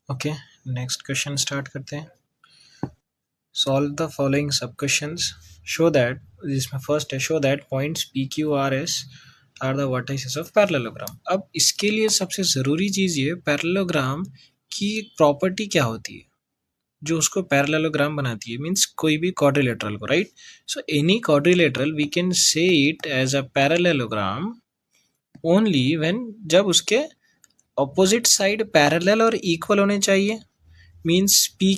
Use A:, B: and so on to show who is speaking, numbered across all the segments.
A: Okay, next question start करते हैं। Solve the following सब क्वेश्चंस। शो दैट, जिसमें फर्स्ट है, show that points P Q R S R the vertices of parallelogram. अब इसके लिए सबसे ज़रूरी चीज़ ये, पैरेललोग्राम की एक प्रॉपर्टी क्या होती है जो उसको पैरेललोग्राम बनाती है, मीन्स कोई भी क्वाड्रिलेटरल को, right. So any quadrilateral we can say it as a parallelogram only when, जब उसके ऑपोजिट साइड पैरेलल और इक्वल होने चाहिए। मीन्स पी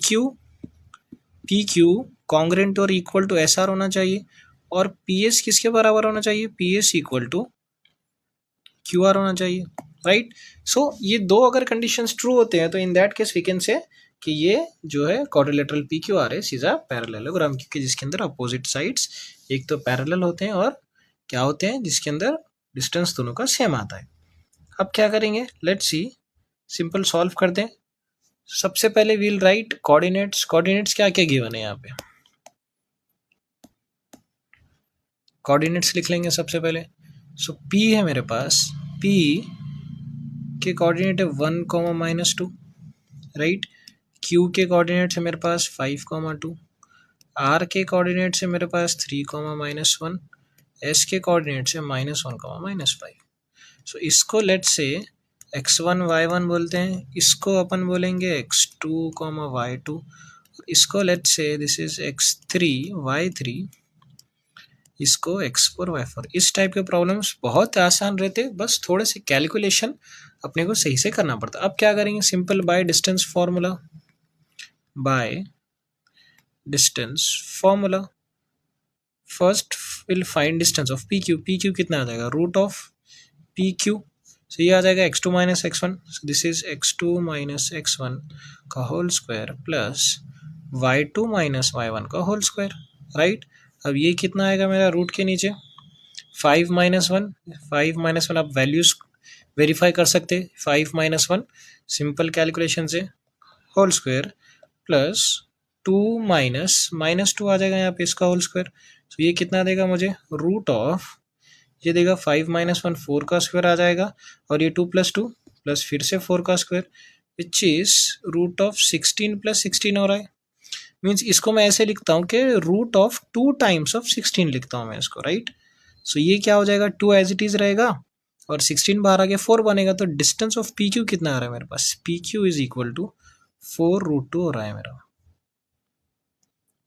A: क्यू कॉन्ग्रेंट और इक्वल टू एस आर होना चाहिए, और पी एस किसके बराबर होना चाहिए, P S equal to Q R होना चाहिए, राइट। सो ये दो अगर कंडीशंस ट्रू होते हैं तो in that case we can say कि ये जो है quadrilateral P Q R S is a parallelogram, क्योंकि जिसके अंदर अपोजिट साइड्स एक तो पैरेलल होते हैं और क्या होते हैं, जिसके अंदर डिस्टेंस दोनों का सेम आता है। अब क्या करेंगे, लेट्स सी, सिंपल सॉल्व कर दें। सबसे पहले वील राइट कोऑर्डिनेट्स। कोऑर्डिनेट्स क्या क्या गिवन है यहाँ पे, कोऑर्डिनेट्स लिख लेंगे सबसे पहले। सो P है मेरे पास, P के कोऑर्डिनेट है 1, -2, राइट। Q के कोऑर्डिनेट है मेरे पास 5, 2। R के कोऑर्डिनेट है मेरे पास 3, -1। S के कोऑर्डिनेट है -1, -5। सो इसको लेट्स से x1 y1 बोलते हैं, इसको अपन बोलेंगे x2, y2। इसको let's say this is x3 y3, इसको x4 y4। इस टाइप के प्रॉब्लम्स बहुत आसान रहते, बस थोड़े से कैलकुलेशन अपने को सही से करना पड़ता। अब क्या करेंगे, simple by distance formula, by distance formula first will find distance of P Q कितना आ जाएगा, रूट ऑफ पी क्यू। सो ये आ जाएगा x2 - x1, so this is x2 - x1 का whole square plus y2 - y1 का होल स्क्वायर, राइट। अब ये कितना आएगा मेरा, रूट के नीचे 5 - 1 आप वैल्यूज वेरीफाई कर सकते, 5 - 1 सिंपल कैलकुलेशन से होल स्क्वायर प्लस 2 -2 आ जाएगा यहाँ पे इसका होल स्क्वायर। तो ये कितना देगा मुझे, रूट ऑफ, ये देगा 5 - 1 4 का स्क्वायर आ जाएगा, और ये 2 + 2 प्लस फिर से 4 का square, which is root of 16 + 16 हो रहा है। मीन्स इसको मैं ऐसे लिखता हूँ कि रूट ऑफ 2 टाइम्स ऑफ 16 लिखता हूँ मैं इसको, राइट। सो ये क्या हो जाएगा, 2 एज इट इज रहेगा और 16 बाहर आके 4 बनेगा। तो डिस्टेंस ऑफ पी क्यू कितना आ रहा है मेरे पास, P Q is equal to 4√2 हो रहा है मेरा।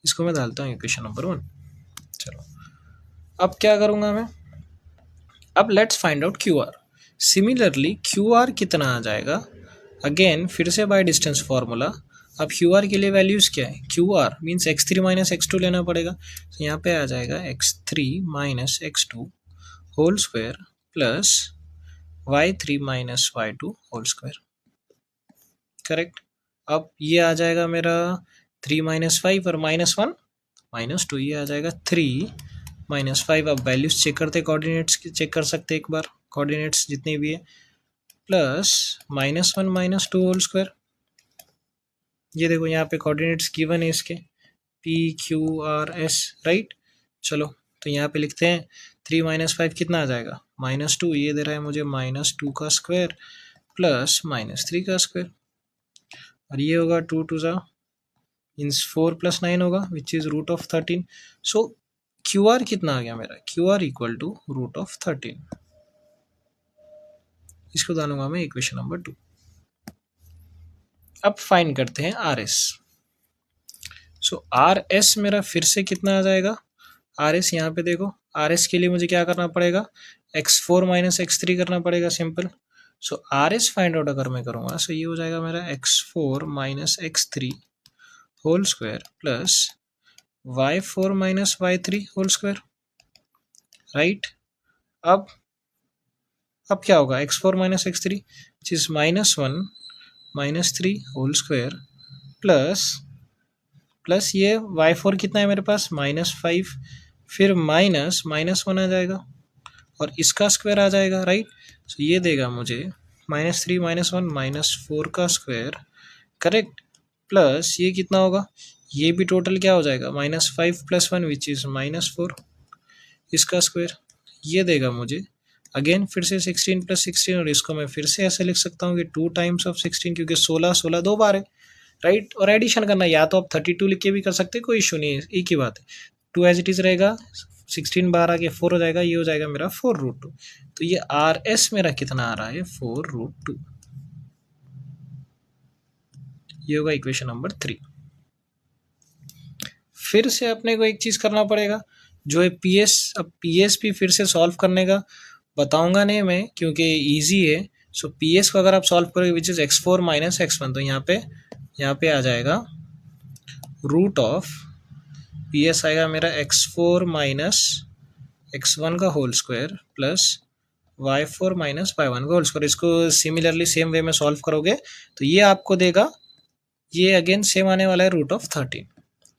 A: इसको मैं डालता हूँ इक्वेशन नंबर 1। चलो अब क्या करूँगा मैं, अब let's find out Q R. Similarly Q R कितना आ जाएगा, अगेन फिर से बाय डिस्टेंस फॉर्मूला। अब क्यू आर के लिए वैल्यूज़ क्या है, Q R means x3 - x2 लेना पड़ेगा। तो यहाँ पे आ जाएगा x3 - x2 whole square plus y3 - y2 whole square, correct. अब ये आ जाएगा मेरा 3 - 5 और -1 -2, ये आ जाएगा 3 - 5। अब वैल्यूज चेक करते, कोऑर्डिनेट्स चेक कर सकते एक बार, कोऑर्डिनेट्स जितनी भी है, प्लस -1 - 2 होल स्क्वायर। ये देखो यहाँ पे कोऑर्डिनेट्स गिवन है इसके, P Q R S, right. चलो तो यहाँ पे लिखते हैं 3 - 5 कितना आ जाएगा, -2, ये दे रहा है मुझे -2 का स्क्वायर प्लस -3 का स्क्वायर, और ये होगा 2 2 ज़ा मीन्स 4 + 9 होगा, which is root of 13। So Q R कितना आ गया मेरा, Q R equal to root of 13। इसको डालूंगा मैं इक्वेशन नंबर 2। अब फाइंड करते हैं आर एस। सो आर एस मेरा फिर से कितना आ जाएगा, आर एस यहाँ पे देखो, आर एस के लिए मुझे क्या करना पड़ेगा, x4 - x3 करना पड़ेगा, सिंपल। सो आर एस फाइंड आउट अगर मैं करूँगा, सो ये हो जाएगा मेरा x4 - x3 whole square plus y4 - y3 whole square, right. अब क्या होगा, x4 - x3 which is -1 - 3 whole square plus ये y4 कितना है मेरे पास, -5, फिर -1 आ जाएगा और इसका स्क्वायर आ जाएगा, राइट। सो ये देगा मुझे -3 -1 -4 का स्क्वायर, करेक्ट, प्लस ये कितना होगा, ये भी टोटल क्या हो जाएगा, -5 + 1 विच इज़ -4, इसका स्क्वायर, ये देगा मुझे अगेन फिर से 16 + 16, और इसको मैं फिर से ऐसे लिख सकता हूँ कि 2 टाइम्स ऑफ 16, क्योंकि 16 16 दो बार है, राइट। और एडिशन करना, या तो आप 32 लिख के भी कर सकते हैं, कोई इशू नहीं है, एक ही बात है। 2 एज इट इज़ रहेगा, 16 बार आगे 4 हो जाएगा, ये हो जाएगा मेरा 4√2। तो ये RS मेरा कितना आ रहा है, 4√2। ये होगा इक्वेशन नंबर 3। फिर से अपने को एक चीज़ करना पड़ेगा, जो है PS। अब PS भी फिर से सॉल्व करने का बताऊंगा नहीं मैं, क्योंकि इजी है। सो PS को अगर आप सॉल्व करोगे, विच इज़ x4 - x1, तो यहाँ पे आ जाएगा रूट ऑफ PS आएगा मेरा x4 - x1 का whole square plus y4 - y1 का होल स्क्वायर। इसको सिमिलरली सेम वे में सॉल्व करोगे तो ये आपको देगा, ये अगेन सेम आने वाला है √13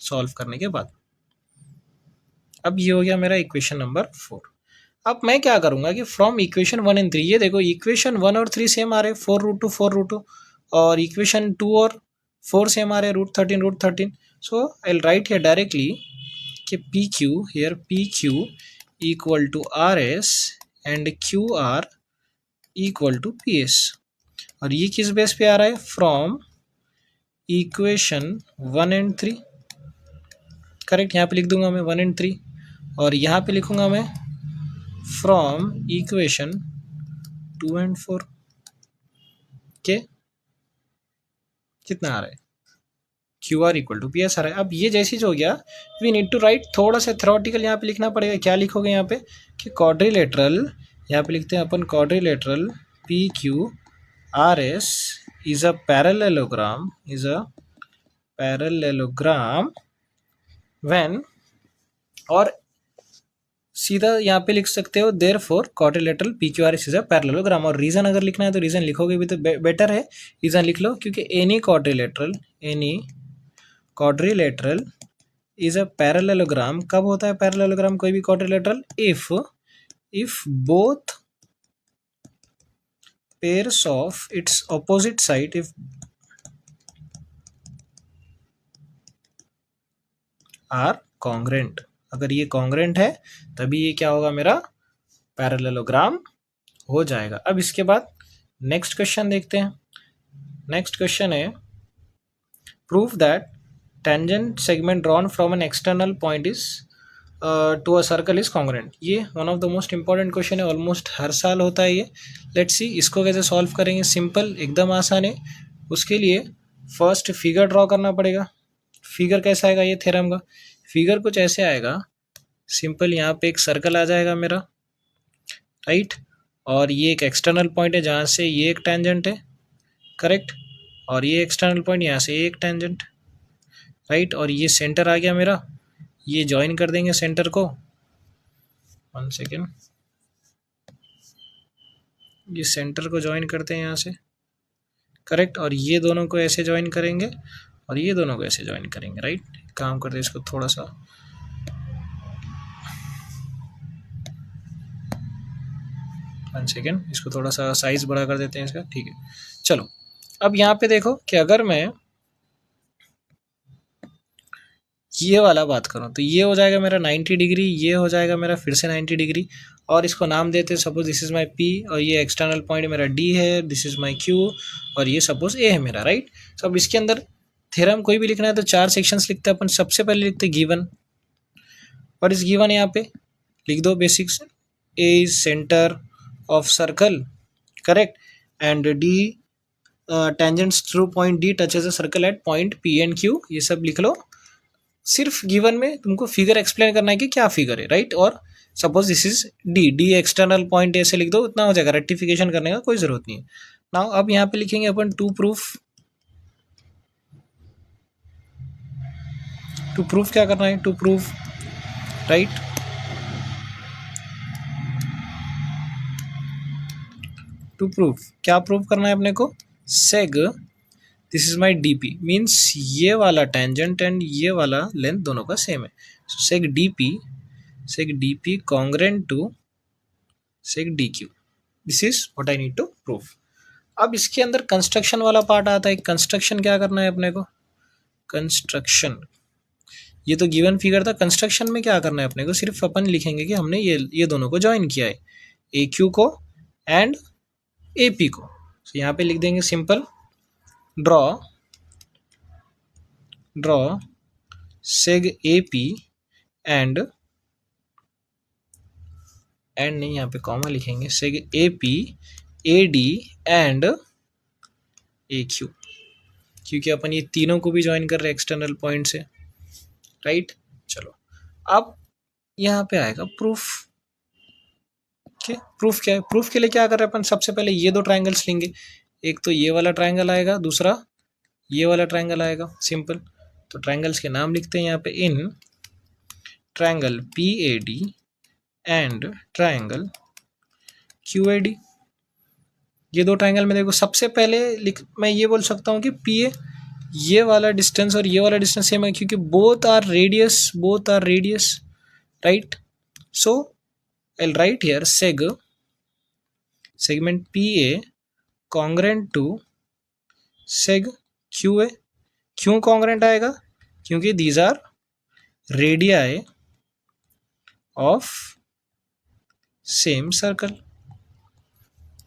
A: सॉल्व करने के बाद। अब ये हो गया मेरा इक्वेशन नंबर 4। अब मैं क्या करूंगा कि फ्रॉम इक्वेशन 1 एंड 3, ये देखो इक्वेशन 1 और 3 सेम आ रहे, 4√2 4√2, और इक्वेशन 2 और 4 सेम आ रहे, √13 so I will write here directly कि PQ here PQ equal to RS and QR equal to PS। और ये किस बेस पे आ रहा है, फ्रॉम इक्वेशन 1 एंड 3, करेक्ट। यहाँ पे लिख दूंगा मैं 1 एंड 3, और यहाँ पे लिखूंगा मैं फ्रॉम इक्वेशन 2 एंड 4 के कितना आ रहा है, QR इक्वल टू PS आ रहा है। अब ये जैसे हो गया, वी नीड टू राइट थोड़ा सा थ्योरेटिकल यहाँ पे लिखना पड़ेगा। क्या लिखोगे यहाँ पे कि क्वाड्रिलेटरल, यहाँ पे लिखते हैं अपन quadrilateral PQRS is a parallelogram when, और सीधा यहाँ पे लिख सकते हो therefore quadrilateral PQRS is a parallelogram. और रीजन अगर लिखना है तो रीजन लिखोगे भी तो बेटर है, रीजन लिख लो, क्योंकि any quadrilateral is a parallelogram कब होता है पैरेललोग्राम कोई भी quadrilateral, if both pairs of its opposite side, if are congruent, अगर ये कॉन्ग्रेंट है तभी ये क्या होगा, मेरा पैरेललोग्राम हो जाएगा। अब इसके बाद नेक्स्ट क्वेश्चन देखते हैं। नेक्स्ट क्वेश्चन है, prove that tangent segment drawn from an external point is to a circle is congruent. ये one of the most important question है, ऑलमोस्ट हर साल होता है ये। लेट्स सी इसको कैसे सॉल्व करेंगे, सिंपल एकदम आसान है। उसके लिए फर्स्ट फिगर ड्रॉ करना पड़ेगा। फिगर कैसा आएगा ये थ्योरम का, फिगर कुछ ऐसे आएगा, सिंपल यहाँ पे एक सर्कल आ जाएगा मेरा, राइट, और ये एक एक्सटर्नल पॉइंट है जहाँ से ये एक टेंजेंट है, करेक्ट, और ये एक्सटर्नल पॉइंट यहाँ से एक टेंजेंट, राइट, और ये सेंटर आ गया मेरा, ये ज्वाइन कर देंगे सेंटर को, 1 सेकेंड, ये सेंटर को ज्वाइन करते हैं यहाँ से, करेक्ट, और ये दोनों को ऐसे ज्वाइन करेंगे और ये दोनों को ऐसे ज्वाइन करेंगे, राइट। काम करते हैं इसको थोड़ा सा, वन सेकेंड, इसको थोड़ा सा साइज बड़ा कर देते हैं इसका, ठीक है। चलो अब यहाँ पे देखो कि अगर मैं ये वाला बात करूँ तो ये हो जाएगा मेरा 90 डिग्री, ये हो जाएगा मेरा फिर से 90 डिग्री, और इसको नाम देते हैं suppose this is my P, और ये एक्सटर्नल पॉइंट मेरा D है, दिस इज़ माई Q, और ये सपोज A है मेरा, राइट। तो अब इसके अंदर थ्योरम कोई भी लिखना है तो 4 सेक्शंस लिखते हैं अपन। सबसे पहले लिखते हैं गिवन, और इस गिवन यहाँ पे लिख दो basics, A is centre of circle, correct, and D tangents through point D touches a circle eight point P and Q, ये सब लिख लो। सिर्फ गिवन में तुमको फिगर एक्सप्लेन करना है कि क्या फिगर है, राइट। और suppose this is D external point ऐसे लिख दो, इतना हो जाएगा, रेक्टिफिकेशन करने का कोई जरूरत नहीं है। नाउ अब यहाँ पे लिखेंगे अपन टू प्रूफ क्या करना है, to proof, right, to proof क्या प्रूफ करना है अपने को, seg this is my DP, means ये वाला टेंजेंट एंड ये वाला लेंथ दोनों का सेम है, so seg DP congruent to seg DQ, this is what I need to proof. अब इसके अंदर कंस्ट्रक्शन वाला पार्ट आता है। कंस्ट्रक्शन क्या करना है अपने को, कंस्ट्रक्शन, ये तो गिवन फिगर था, कंस्ट्रक्शन में क्या करना है अपने को, सिर्फ अपन लिखेंगे कि हमने ये दोनों को ज्वाइन किया है, ए क्यू को एंड ए पी को। तो यहाँ पे लिख देंगे simple, draw सेग A P and नहीं, यहाँ पे कॉमा लिखेंगे, सेग A P A D and A Q, क्योंकि अपन ये तीनों को भी ज्वाइन कर रहे हैं एक्सटर्नल पॉइंट से, राइट। चलो अब यहाँ पे आएगा प्रूफ। प्रूफ क्या है? प्रूफ के लिए क्या कर रहे हैं अपन, सबसे पहले ये दो ट्राइंगल्स लेंगे, एक तो ये वाला ट्राइंगल आएगा, दूसरा ये वाला ट्राइंगल आएगा, सिंपल। तो ट्राइंगल्स के नाम लिखते हैं यहाँ पे, in triangle P A D and triangle Q A D. ये दो ट्राइंगल में देखो, सबसे पहले मैं ये बोल सकता हूँ कि पी ए, ये वाला डिस्टेंस और ये वाला डिस्टेंस सेम है, क्योंकि both are radius, right. So I'll write here segment PA congruent to seg QA। क्यों congruent आएगा? क्योंकि these are radii of same circle,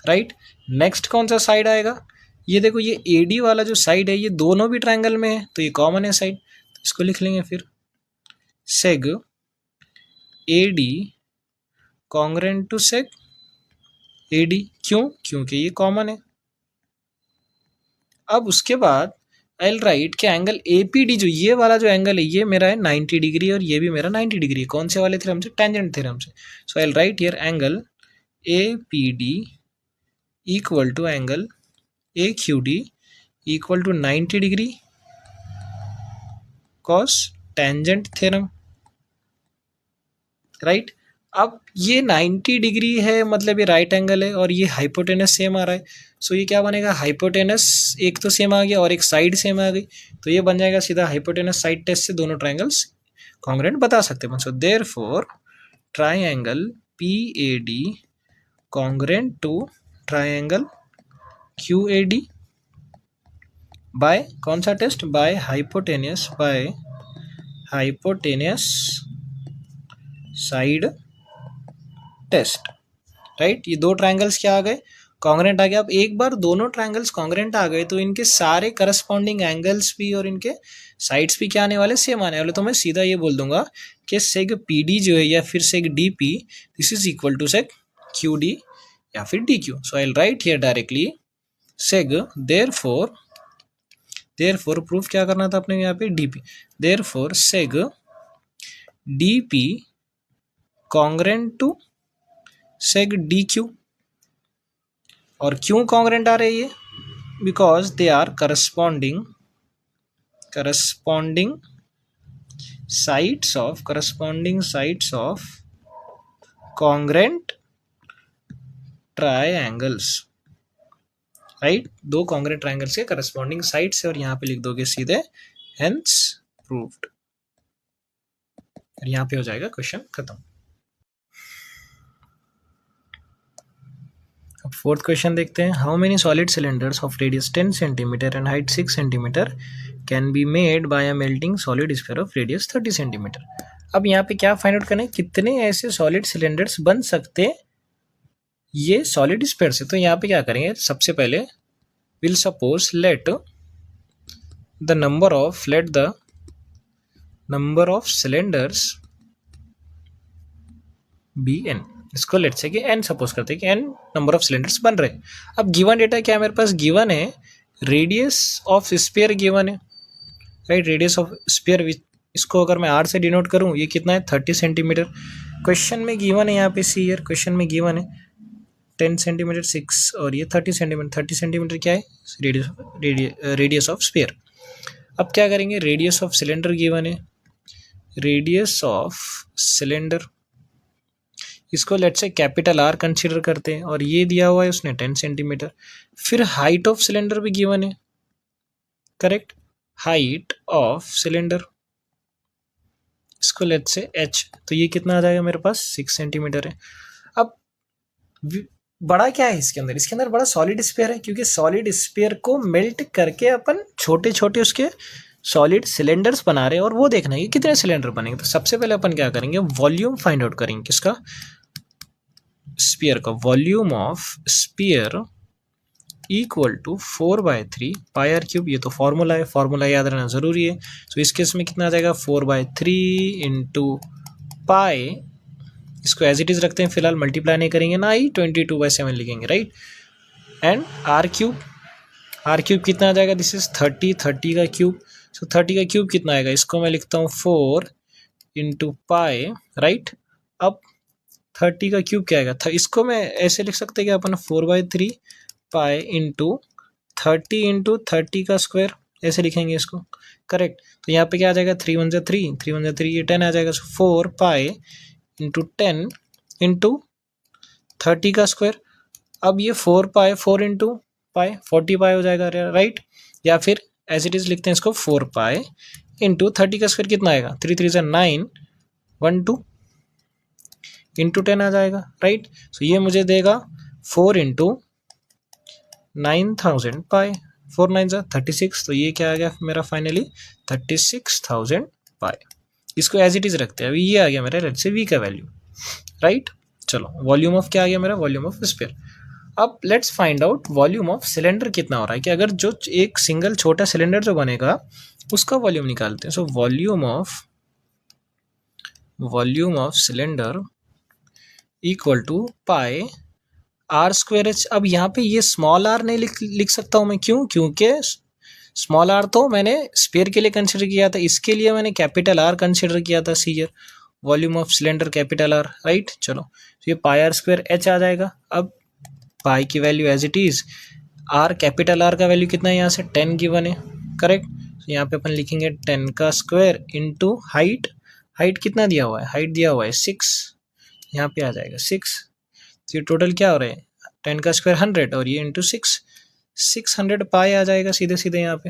A: right। Next कौन सा साइड आएगा? ये देखो, ये AD वाला जो साइड है, ये दोनों भी ट्रायंगल में है, तो ये कॉमन है साइड, तो इसको लिख लेंगे फिर seg AD congruent to seg AD। क्यों? क्योंकि ये कॉमन है। अब उसके बाद I'll write कि एंगल APD, जो ये वाला जो एंगल है, ये मेरा है 90 डिग्री और ये भी मेरा 90 डिग्री है। कौन से वाले थ्योरम से? टेंजेंट थ्योरम से। So I'll write here angle APD equal to angle AQD equal to 90 degree cause tangent theorem, right. अब ये 90 डिग्री है, मतलब ये राइट एंगल है और ये हाइपोटेनस सेम आ रहा है। सो ये क्या बनेगा? हाइपोटेनस एक तो सेम आ गया और एक साइड सेम आ गई, तो ये बन जाएगा सीधा हाइपोटेनस साइड टेस्ट से दोनों ट्रायंगल्स कॉन्ग्रुएंट बता सकते हैं। So therefore triangle PAD congruent to triangle QAD by कौन सा test? By hypotenuse side test, right. ये दो ट्रायंगल्स क्या आ गए? कॉन्ग्रुएंट आ गया। अब एक बार दोनों ट्रायंगल्स कॉन्ग्रुएंट आ गए तो इनके सारे करस्पॉन्डिंग एंगल्स भी और इनके साइड्स भी क्या आने वाले? सेम आने वाले। तो मैं सीधा ये बोल दूंगा कि सेग PD जो है या फिर seg DP, this is equal to seg QD या फिर DQ। So I will write here directly seg, therefore proof क्या करना था अपने यहाँ पे? DP। Therefore seg DP congruent to seg DQ। और क्यों कॉन्ग्रुएंट आ रही है? Because they are corresponding sides of congruent triangles, right. दो कॉन्ग्रुएंट ट्रायंगल्स के करस्पॉन्डिंग साइड्स है, और यहाँ पे लिख दोगे सीधे हेंस प्रूव्ड, और यहाँ पे हो जाएगा क्वेश्चन खत्म। अब फोर्थ क्वेश्चन देखते हैं। How many solid cylinders of radius 10 centimetre and height 6 centimetre can be made by a melting solid sphere of radius 30 centimetre. अब यहाँ पे क्या फाइंड आउट करें? कितने ऐसे सॉलिड सिलेंडर्स बन सकते ये सॉलिड स्फीयर से। तो यहाँ पे क्या करेंगे? सबसे पहले will suppose let the number of cylinders be n। इसको लेट से कि n सपोज करते हैं कि n नंबर ऑफ सिलेंडर्स बन रहे हैं। अब गिवन डेटा क्या मेरे पास गिवन है? रेडियस ऑफ स्फीयर गिवन है, राइट। रेडियस ऑफ स्फीयर, इसको अगर मैं r से डिनोट करूं, ये कितना है? 30 सेंटीमीटर। क्वेश्चन में गिवन है यहाँ पे, सी ईयर क्वेश्चन में गिवन है 10 सेंटीमीटर 6 और ये 30 सेंटीमीटर। 30 सेंटीमीटर क्या है? Radius of sphere. अब क्या करेंगे? रेडियस ऑफ सिलेंडर गिवन है, रेडियस ऑफ सिलेंडर, इसको लेट से कैपिटल R कंसीडर करते हैं, और ये दिया हुआ है उसने 10 सेंटीमीटर। फिर हाइट ऑफ सिलेंडर भी गिवन है, करेक्ट। हाइट ऑफ सिलेंडर, इसको लेट से H, तो ये कितना आ जाएगा मेरे पास? 6 सेंटीमीटर है। अब बड़ा क्या है इसके अंदर? इसके अंदर बड़ा सॉलिड स्फीयर है, क्योंकि सॉलिड स्फीयर को मेल्ट करके अपन छोटे छोटे उसके सॉलिड सिलेंडर्स बना रहे हैं, और वो देखना है कि कितने सिलेंडर बनेंगे। तो सबसे पहले अपन क्या करेंगे? वॉल्यूम फाइंड आउट करेंगे। किसका? स्पीयर का, volume of sphere equal to 4/3 pi r cube. ये तो फॉर्मूला है, फॉर्मूला याद रहना जरूरी है। तो इस केस में कितना आ जाएगा 4/3 इंटू पाई, इसको एज इट इज रखते हैं फिलहाल, मल्टीप्लाई नहीं करेंगे ना ही 22/7 लिखेंगे, राइट। एंड आर क्यूब कितना आ जाएगा, दिस इज 30 का क्यूब। सो 30 का क्यूब कितना आएगा, इसको मैं लिखता हूँ 4 इंटू पाई, राइट। अब 30 का क्यूब क्या आएगा, इसको मैं ऐसे लिख सकते हैं कि अपन 4/3 पाई इंटू 30 का स्क्वायर, ऐसे लिखेंगे इसको, करेक्ट। तो यहाँ पे क्या आ जाएगा 3 1 3 ये 10 आ जाएगा। सो 4 पाई इंटू 10 इंटू 30 का स्क्वायर। अब ये 4 पाई 4 इंटू पाई 40 पाई हो जाएगा, राइट। या फिर एज इट इज लिखते हैं इसको 4 पाई इंटू 30 का स्क्वायर कितना आएगा, 3 3 9 1 2 इंटू 10 आ जाएगा, राइट। सो ये मुझे देगा 4 इंटू 9000 पाई, 4 9 36। तो ये क्या आ गया मेरा फाइनली 36,000 पाई। इसको एज इट इज रखते हैं। अभी ये आ गया मेरा लेट्स से वी का वैल्यू, राइट। चलो वॉल्यूम ऑफ क्या आ गया मेरा, वॉल्यूम ऑफ स्फीयर। अब let's find out volume of cylinder कितना हो रहा है, कि अगर जो एक सिंगल छोटा सिलेंडर जो बनेगा उसका वॉल्यूम निकालते हैं। So volume of cylinder equal to pi r square h. अब यहाँ पे ये स्मॉल आर नहीं लिख सकता हूँ मैं, क्यों, क्योंकि स्मॉल आर तो मैंने स्फीयर के लिए कंसिडर किया था, इसके लिए मैंने कैपिटल आर कंसिडर किया था sphere, volume of cylinder capital R, right. चलो तो ये पाई आर स्क्वायर एच आ जाएगा। अब पाई की value as it is, r capital R का वैल्यू कितना है, यहाँ से 10 गिवन है, करेक्ट। तो यहाँ पे अपन लिखेंगे 10 का स्क्वायर इंटू हाइट, हाइट कितना दिया हुआ है, हाइट दिया हुआ है 6, यहाँ पे आ जाएगा 6। तो ये टोटल क्या हो रहा है 10 का स्क्वायर 100 और ये इंटू 600 पाई आ जाएगा सीधे सीधे यहाँ पे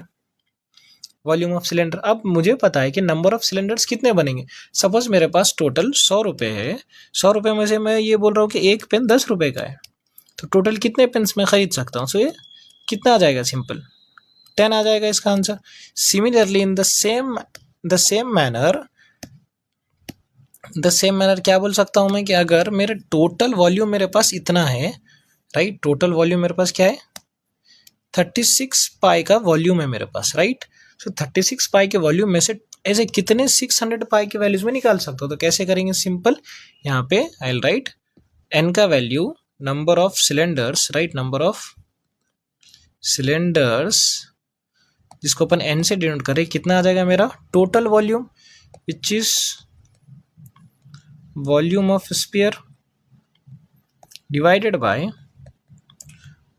A: वॉल्यूम ऑफ सिलेंडर। अब मुझे पता है कि नंबर ऑफ सिलेंडर्स कितने बनेंगे। सपोज मेरे पास टोटल 100 रुपये है, 100 रुपये में से मैं ये बोल रहा हूँ कि एक पेन 10 रुपये का है, तो टोटल कितने पेन्स मैं खरीद सकता हूँ। सो ये कितना आ जाएगा, सिंपल 10 आ जाएगा इसका answer. Similarly in the same manner क्या बोल सकता हूँ मैं, कि अगर मेरे टोटल वॉल्यूम मेरे पास इतना है, राइट, टोटल वॉल्यूम मेरे पास क्या है 36 पाई का वॉल्यूम है मेरे पास, राइट। सो 36 पाई के वॉल्यूम में से ऐसे कितने 600 पाई के वैल्यूज में निकाल सकते हो। तो कैसे करेंगे, सिंपल, यहाँ पे आई विल राइट एन का value number of cylinders, right, number of cylinders जिसको अपन एन से डिनोट करें, कितना आ जाएगा मेरा total volume which is volume of sphere divided by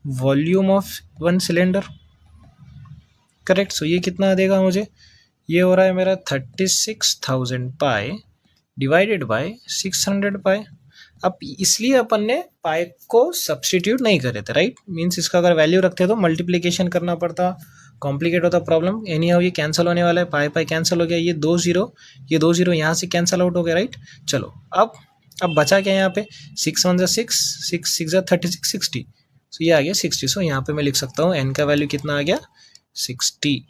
A: volume of one cylinder, correct. So ये कितना देगा मुझे, ये हो रहा है मेरा 36,000 पाई डिवाइडेड बाय 600 पाई। अब इसलिए अपन ने पाई को सब्सटीट्यूट नहीं करे थे, राइट, मीन्स इसका अगर वैल्यू रखते तो मल्टीप्लिकेशन करना पड़ता, कॉम्प्लिकेट होता प्रॉब्लम। एनी हाउ ये कैंसिल होने वाला है, पाई पाई कैंसिल हो गया, ये 2 जीरो यहाँ से कैंसिल आउट हो गया, राइट। चलो अब बचा क्या यहाँ पे 6 1 6 6 6 36 60। सो ये आ गया 60। सो यहाँ पे मैं लिख सकता हूँ एन का वैल्यू कितना आ गया 60।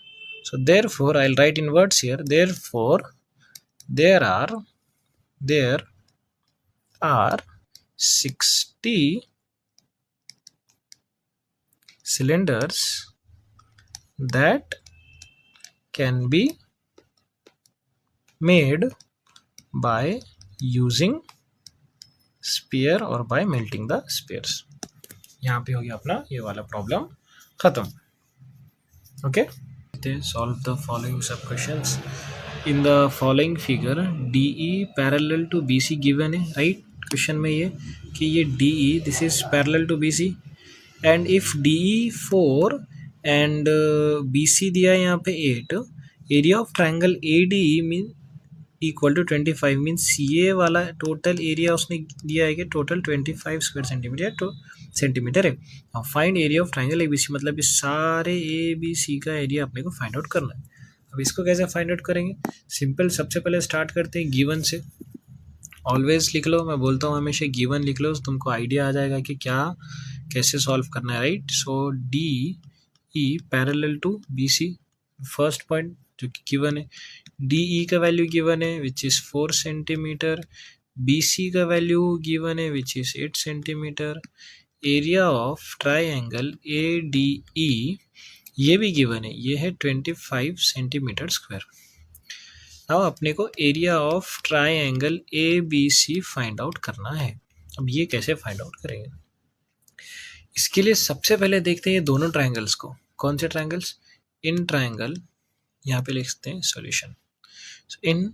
A: So therefore I'll write in words here, therefore there are 60 cylinders that can be made by using sphere or by melting the spheres। यहाँ पे हो गया अपना ये वाला प्रॉब्लम खत्म, okay. Solve the following sub questions. In the following figure DE parallel to BC given है, right। Question में ये कि ये DE this is parallel to BC and if DE 4 and BC दिया है यहाँ पे 8, area of triangle ADE mean equal to 25 means ये वाला टोटल एरिया उसने दिया है कि टोटल 25 स्क्वायर सेंटीमीटर है। Find area of triangle ABC, मतलब इस सारे ABC का एरिया अपने को फाइंड आउट करना है। अब इसको कैसे फाइंड आउट करेंगे, सिंपल, सबसे पहले स्टार्ट करते हैं गिवन से। ऑलवेज लिख लो, मैं बोलता हूँ हमेशा गिवन लिख लो, तुमको आइडिया आ जाएगा कि क्या कैसे सॉल्व करना है, right. So DE parallel to BC, first point जो कि गिवन है। DE का वैल्यू गिवन है which is 4 centimetre, B C का वैल्यू गिवन है which is 8 centimetre, area of triangle A D E ये भी गिवन है, ये है 25 सेंटीमीटर स्क्वायर। अब अपने को area of triangle A B C find out करना है। अब ये कैसे फाइंड आउट करेंगे, इसके लिए सबसे पहले देखते हैं ये दोनों ट्राइंगल्स को। कौन से ट्राइंगल्स, इन ट्राइंगल, यहाँ पे लिखते हैं solution, in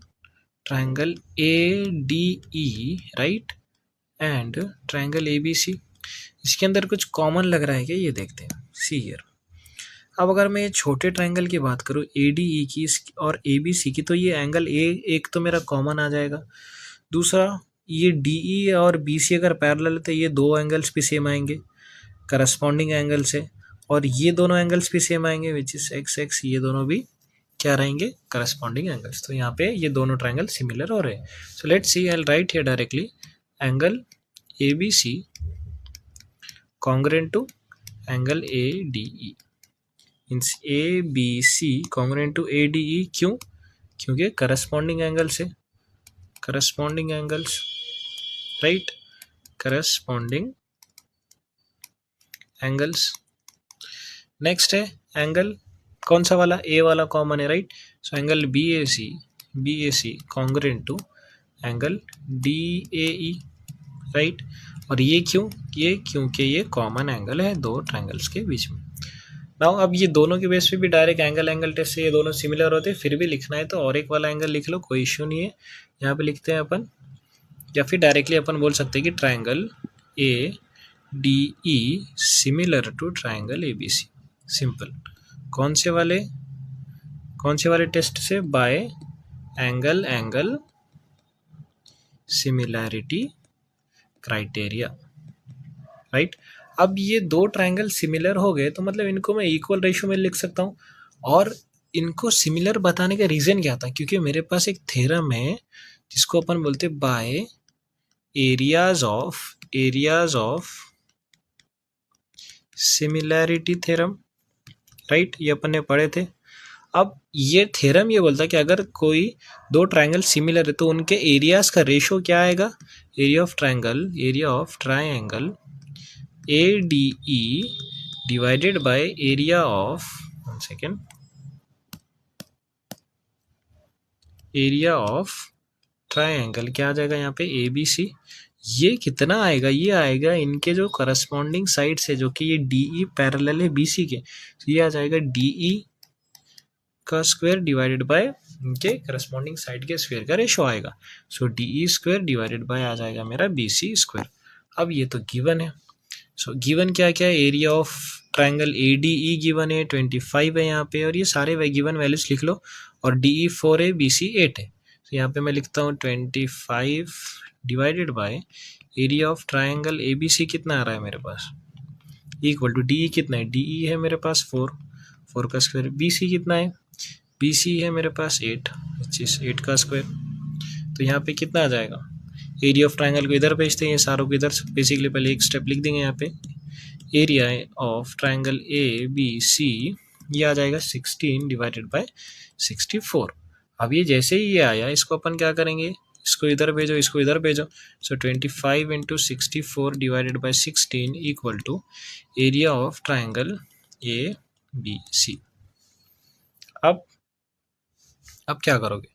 A: triangle A D E right and triangle A B C, इसके अंदर कुछ कॉमन लग रहा है क्या, ये देखते हैं, सी हियर। अब अगर मैं ये छोटे ट्राइंगल की बात करूँ ए डी ई की और ए बी सी की, तो ये एंगल ए एक तो मेरा कॉमन आ जाएगा, दूसरा ये डी ई और बी सी अगर पैरेलल है तो ये दो एंगल्स भी सेम आएंगे करस्पॉन्डिंग एंगल से, और ये दोनों एंगल्स भी सेम आएंगे विच इज एक्स एक्स, ये दोनों भी क्या रहेंगे, करस्पॉन्डिंग एंगल्स। तो यहाँ पे ये दोनों ट्राइंगल सिमिलर हो रहे हैं। So let's see, I will write here directly angle A B C congruent to angle ADE, means A B C congruent to ADE, क्यों, क्योंकि करस्पॉन्डिंग एंगल से, corresponding angles right, corresponding angles. Next है angle कौन सा वाला, A वाला common है right, so angle B A C congruent to angle D A E right. और ये क्यों, ये क्योंकि ये कॉमन एंगल है दो ट्रायंगल्स के बीच में। नाउ अब ये दोनों के बेस पे भी डायरेक्ट एंगल टेस्ट से ये दोनों सिमिलर होते हैं, फिर भी लिखना है तो और एक वाला एंगल लिख लो, कोई इश्यू नहीं है। यहाँ पे लिखते हैं अपन, या फिर डायरेक्टली अपन बोल सकते हैं कि triangle A D E similar to triangle A B C, simple. कौन से वाले टेस्ट से, by angle similarity criteria right. अब ये दो ट्रायंगल सिमिलर हो गए तो मतलब इनको मैं इक्वल रेशियो में लिख सकता हूँ। और इनको सिमिलर बताने का रीज़न क्या था, क्योंकि मेरे पास एक थ्योरम है जिसको अपन बोलते हैं by areas of similarity theorem right, ये अपन ने पढ़े थे। अब ये थ्योरम ये बोलता है कि अगर कोई दो ट्रायंगल सिमिलर है तो उनके एरियाज का रेशो क्या आएगा, area of triangle A D E divided by area of, one second, area of triangle क्या आ जाएगा यहाँ पे, ए बी सी। ये कितना आएगा, ये आएगा इनके जो करस्पॉन्डिंग साइड से, जो कि ये डी ई पैरेलल है बी सी के, तो ये आ जाएगा डी ई का स्क्वायर डिवाइडेड बाय इनके करस्पॉन्डिंग साइड के स्क्वायर का रेशो आएगा। So D E square divided by आ जाएगा मेरा बी सी स्क्वायर। अब ये तो गिवन है, सो गिवन क्या क्या है, area of triangle A D E given है 25 है यहाँ पे, और ये सारे गिवन वैल्यूज लिख लो, और डी ई 4 है, बी सी 8 है। तो यहाँ पे मैं लिखता हूँ 25 divided by area of triangle A B C कितना आ रहा है मेरे पास, इक्वल टू डी ई कितना है, डी ई है मेरे पास 4 का स्क्वायर, बी सी कितना है, बी सी है मेरे पास 8 8 का स्क्वायर। तो यहाँ पे कितना आ जाएगा, एरिया ऑफ ट्रायंगल को इधर भेजते हैं, ये सारों को इधर, बेसिकली पहले एक स्टेप लिख देंगे यहाँ पे, area of triangle A B C ये आ जाएगा 16 डिवाइडेड बाय 64। अब ये जैसे ही ये आया, इसको अपन क्या करेंगे, इसको इधर भेजो, इसको इधर भेजो, so 25 into 64 divided by 16 equal to area of triangle A B C. अब क्या करोगे,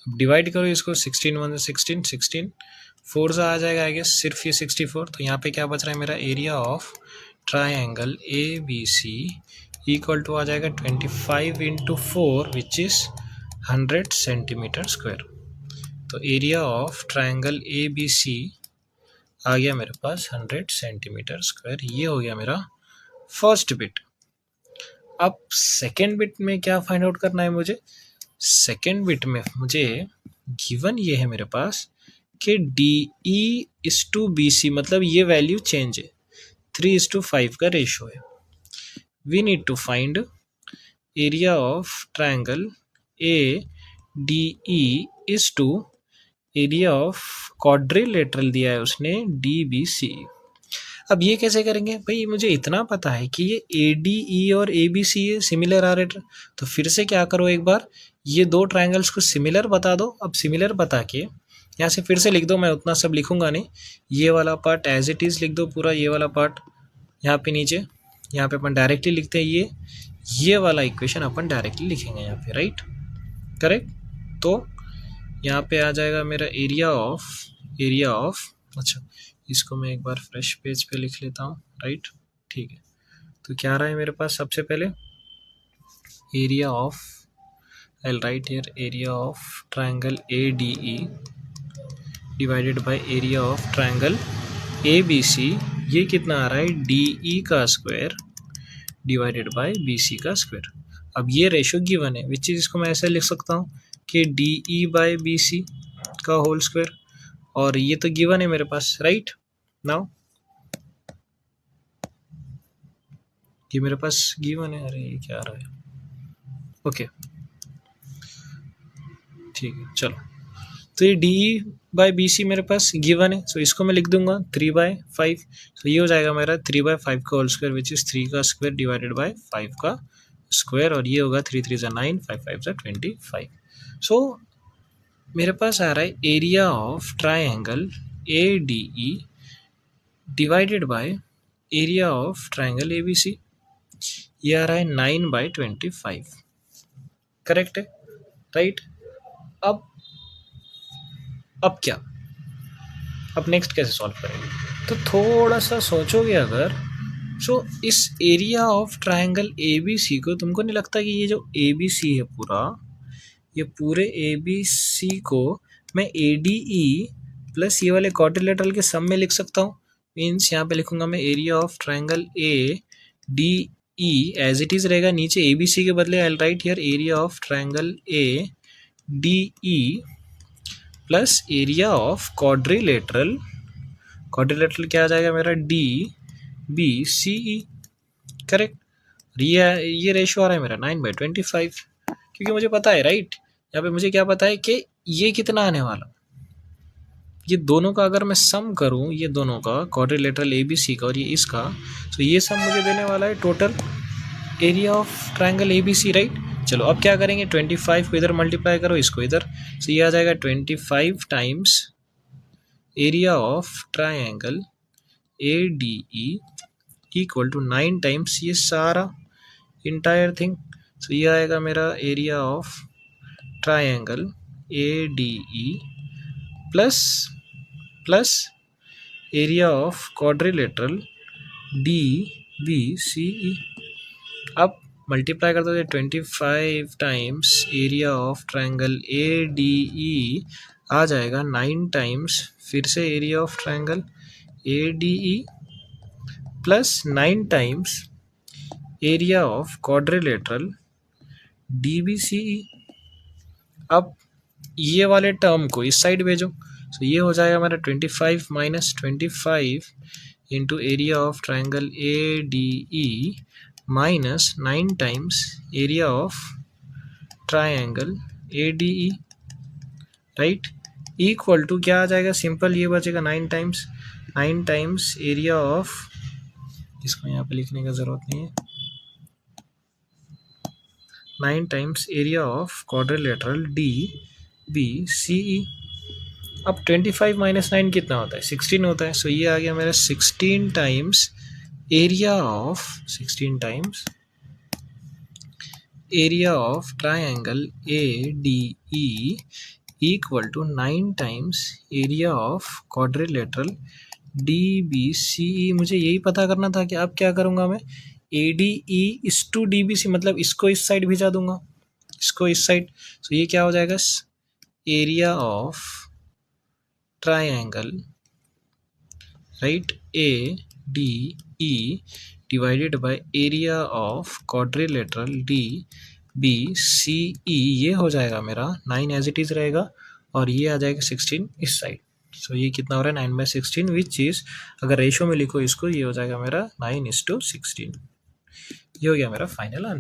A: अब डिवाइड करो इसको, 16 1 16 16 4 से आ जाएगा आई गेस सिर्फ ये 64। तो यहाँ पे क्या बच रहा है मेरा, area of triangle A B C equal to आ जाएगा 25 into 4 which is 100 centimetre square. तो area of triangle A B C आ गया मेरे पास 100 सेंटीमीटर स्क्वायर। ये हो गया मेरा फर्स्ट बिट। अब सेकेंड बिट में क्या फाइंड आउट करना है मुझे, सेकेंड बिट में मुझे गिवन ये है मेरे पास कि D E is to B C, मतलब ये वैल्यू चेंज है, 3:5 का रेशो है। We need to find area of triangle A D E is to area of quadrilateral दिया है उसने डी बी सी। अब ये कैसे करेंगे भाई, मुझे इतना पता है कि ये ए डी ई और ए बी सी ये सिमिलर आ रहे, तो फिर से क्या करो, एक बार ये दो ट्रायंगल्स को सिमिलर बता दो। अब सिमिलर बता के यहाँ से फिर से लिख दो, मैं उतना सब लिखूंगा नहीं, ये वाला पार्ट एज इट इज़ लिख दो पूरा, ये वाला पार्ट यहाँ पे नीचे, यहाँ पे अपन डायरेक्टली लिखते हैं ये वाला इक्वेशन अपन डायरेक्टली लिखेंगे यहाँ पे, राइट, करेक्ट। तो यहाँ पे आ जाएगा मेरा एरिया ऑफ, अच्छा इसको मैं एक बार फ्रेश पेज पे लिख लेता हूँ, राइट, ठीक है। तो क्या आ रहा है मेरे पास, सबसे पहले area of, I will write here area of triangle ADE divided by area of triangle ABC, ये कितना आ रहा है, DE का स्क्वायर डिवाइडेड बाय BC का स्क्वायर। अब ये रेशो गिवन है, विच चीज़ इसको मैं ऐसे लिख सकता हूँ कि DE बाय BC का होल स्क्वायर, और ये तो गिवन है मेरे पास, राइट। नाउ ये मेरे पास गिवन है, अरे ये क्या आ रहा है, ओके ठीक है चलो। तो ये DE बाय BC मेरे पास गिवन है, सो इसको मैं लिख दूंगा 3/5, तो ये हो जाएगा मेरा 3/5 का होल स्क्वायर विच इज़ 3 का स्क्वायर डिवाइडेड बाय 5 का स्क्वायर, और ये होगा 3 3 ज़ा 9, 5 5 ज़ा 25। सो मेरे पास आ रहा है area of triangle ADE divided by area of triangle ABC, ये आ रहा है 9/25, करेक्ट है, राइट। अब क्या, अब नेक्स्ट कैसे सॉल्व करेंगे, तो थोड़ा सा सोचोगे अगर, सो इस एरिया ऑफ ट्रायंगल ABC को, तुमको नहीं लगता कि ये जो ABC है पूरा, ये पूरे ABC को मैं ADE प्लस ये वाले क्वाड्रिलेटरल के सम में लिख सकता हूँ, मीन्स यहाँ पे लिखूंगा मैं area of triangle ADE as it is रहेगा, नीचे ABC के बदले I will write here area of triangle ADE plus area of quadrilateral क्या आ जाएगा मेरा DBCE, करेक्ट। ये रेशो आ रहा है मेरा 9/25, क्योंकि मुझे पता है, राइट, यहाँ पे मुझे क्या पता है कि ये कितना आने वाला, ये दोनों का अगर मैं सम करूँ, ये दोनों का क्वाड्रिलेटरल ABC का और ये इसका, तो ये सम मुझे देने वाला है total area of triangle ABC, right. चलो अब क्या करेंगे, 25 को इधर मल्टीप्लाई करो, इसको इधर, तो ये आ जाएगा 25 times area of triangle ADE equal to 9 times ये सारा इंटायर थिंग, तो ये आएगा मेरा area of triangle ADE plus area of quadrilateral DBCE। अब मल्टीप्लाई कर दो, 25 times area of triangle ADE आ जाएगा 9 टाइम्स फिर से area of triangle ADE plus 9 times area of quadrilateral DBCE। अब ये वाले टर्म को इस साइड भेजो, तो ये हो जाएगा मेरा 25 minus 25 into area of triangle ADE minus 9 times area of triangle ADE, right, equal to क्या आ जाएगा, सिंपल ये बचेगा 9 टाइम्स एरिया ऑफ, इसको यहाँ पे लिखने का ज़रूरत नहीं है, 9 times area of quadrilateral DBCE। अब 25 माइनस 9 कितना होता है, 16 होता है, सो ये आ गया मेरा 16 times area of triangle ADE equal to 9 times area of quadrilateral DBCE। मुझे यही पता करना था कि अब क्या करूँगा मैं, ADE इस टू DBC, मतलब इसको इस साइड भिजा दूंगा, इसको इस साइड, तो ये क्या हो जाएगा, area of triangle, right, ADE divided by area of quadrilateral DBCE, ये हो जाएगा मेरा 9 एज इट इज़ रहेगा, और ये आ जाएगा 16 इस साइड, सो ये कितना हो रहा है 9/16, विच इज़ अगर रेशो में लिखो इसको, ये हो जाएगा मेरा 9:16, ये हो गया मेरा फाइनल आंसर।